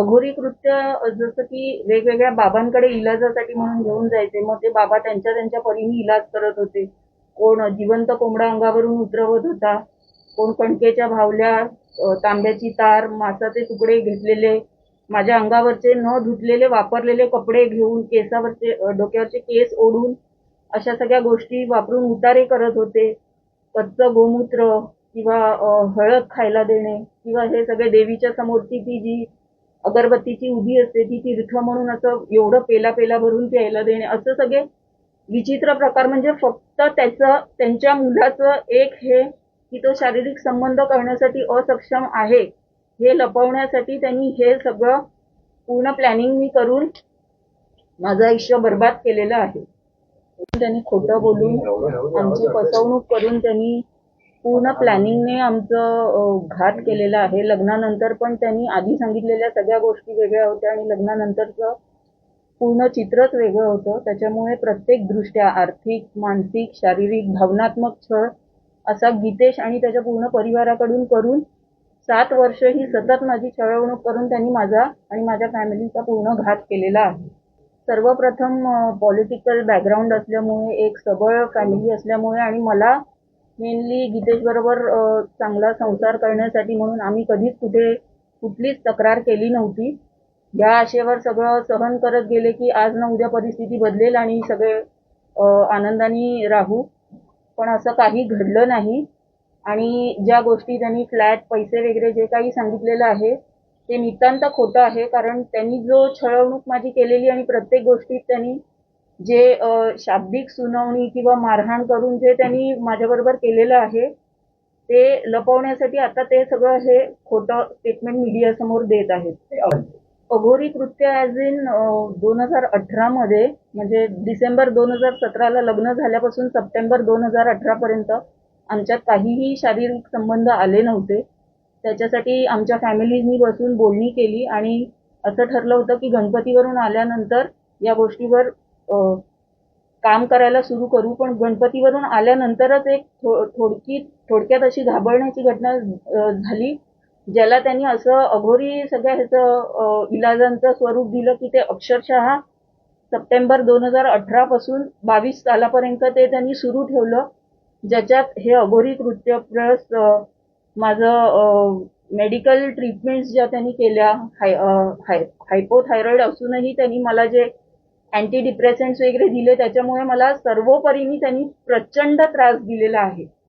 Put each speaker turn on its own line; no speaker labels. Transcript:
अघोरी कृत्य जसं की वेगवेगळ्या बाबांकडे इलाजासाठी म्हणून घेऊन जायचे. मग ते बाबा त्यांच्या त्यांच्या परीने इलाज करत होते. कोण जिवंत कोंबडा अंगावरून उतरवत होता, कोण कणकेच्या भावल्या, तांब्याची तार, मांसाचे तुकडे घेतलेले, माझ्या अंगावरचे न धुतलेले वापरलेले कपडे घेऊन केसावरचे डोक्यावरचे केस ओढून अशा सगळ्या गोष्टी वापरून उतारे करत होते. कच्चं गोमूत्र किंवा हळद खायला देणे किंवा हे सगळे देवीच्या समोरची ती जी अगरबत्तीची उभी असते ती तीर्थ म्हणून असं एवढं पेला पेला भरून प्यायला देणे, असं सगळे विचित्र प्रकार. म्हणजे फक्त त्यांच्या मुलाचं एक हे की तो शारीरिक संबंध करण्यासाठी असक्षम आहे हे लपवण्यासाठी त्यांनी हे सगळं पूर्ण प्लॅनिंग मी करून माझं आयुष्य बर्बाद केलेलं आहे. त्यांनी खोटं बोलून आमची फसवणूक करून त्यांनी पूर्ण प्लॅनिंगने आमचं घात केलेला आहे. लग्नानंतर पण त्यांनी आधी सांगितलेल्या सगळ्या गोष्टी वेगळ्या होत्या आणि लग्नानंतरचं पूर्ण चित्रच वेगळं होतं. त्याच्यामुळे प्रत्येक दृष्ट्या आर्थिक, मानसिक, शारीरिक, भावनात्मक छळ असा गीतेश आणि त्याच्या पूर्ण परिवाराकडून करून 7 वर्ष ही सतत माझी छळवणूक करून त्यांनी माझा आणि माझ्या फॅमिलीचा पूर्ण घात केलेला आहे. सर्वप्रथम पॉलिटिकल बॅकग्राऊंड असल्यामुळे, एक सबळ फॅमिली असल्यामुळे आणि मला मेनली गीतेश बरोबर चांगला संसार करण्यासाठी म्हणून आम्ही कधीच कुठलीच तक्रार केली नव्हती. या आशेवर सगळं सहन करत गेले की आज ना उद्या परिस्थिती बदलेल आणि सगळे आनंदाने राहू. पण असं काही घडलं नाही आणि ज्या गोष्टी त्यांनी फ्लॅट, पैसे वगैरे जे काही सांगितलेलं आहे ते नितांत खोटं आहे. कारण त्यांनी जो छळवणूक माझी केलेली आणि प्रत्येक गोष्टीत त्यांनी जे शाब्दिक सुनावणी किंवा मारहाण करून जे त्यांनी माझ्याबरोबर केलेलं आहे ते लपवण्यासाठी आता ते सगळं हे खोटं स्टेटमेंट मीडियासमोर देत आहेत. अघोरी कृत्य ॲज इन 2018 मध्ये, म्हणजे डिसेंबर 2017ला लग्न झाल्यापासून सप्टेंबर 2018 पर्यंत आमच्यात काहीही शारीरिक संबंध आले नव्हते. त्याच्यासाठी आमच्या फॅमिलीनी बसून बोलणी केली आणि असं ठरलं होतं की गणपतीवरून आल्यानंतर या गोष्टीवर काम करायला सुरू करू. पण गणपतीवरून आल्यानंतरच एक थोडक्यात अशी घाबरण्याची घटना झाली, ज्याला त्यांनी असं अघोरी सगळ्या ह्याचं इलाजांचं स्वरूप दिलं की ते अक्षरशः सप्टेंबर 2018 पासून 22 सालापर्यंत ते त्यांनी सुरू ठेवलं, ज्याच्यात हे अघोरी कृत्य प्लस माझं मेडिकल ट्रीटमेंट्स ज्या त्यांनी केल्या, हायपोथायरॉइड असूनही त्यांनी मला जे अँटी डिप्रेसंट्स वगैरे दिले त्याच्यामुळे मला सर्वोपरीने त्यांनी प्रचंड त्रास दिलेला आहे.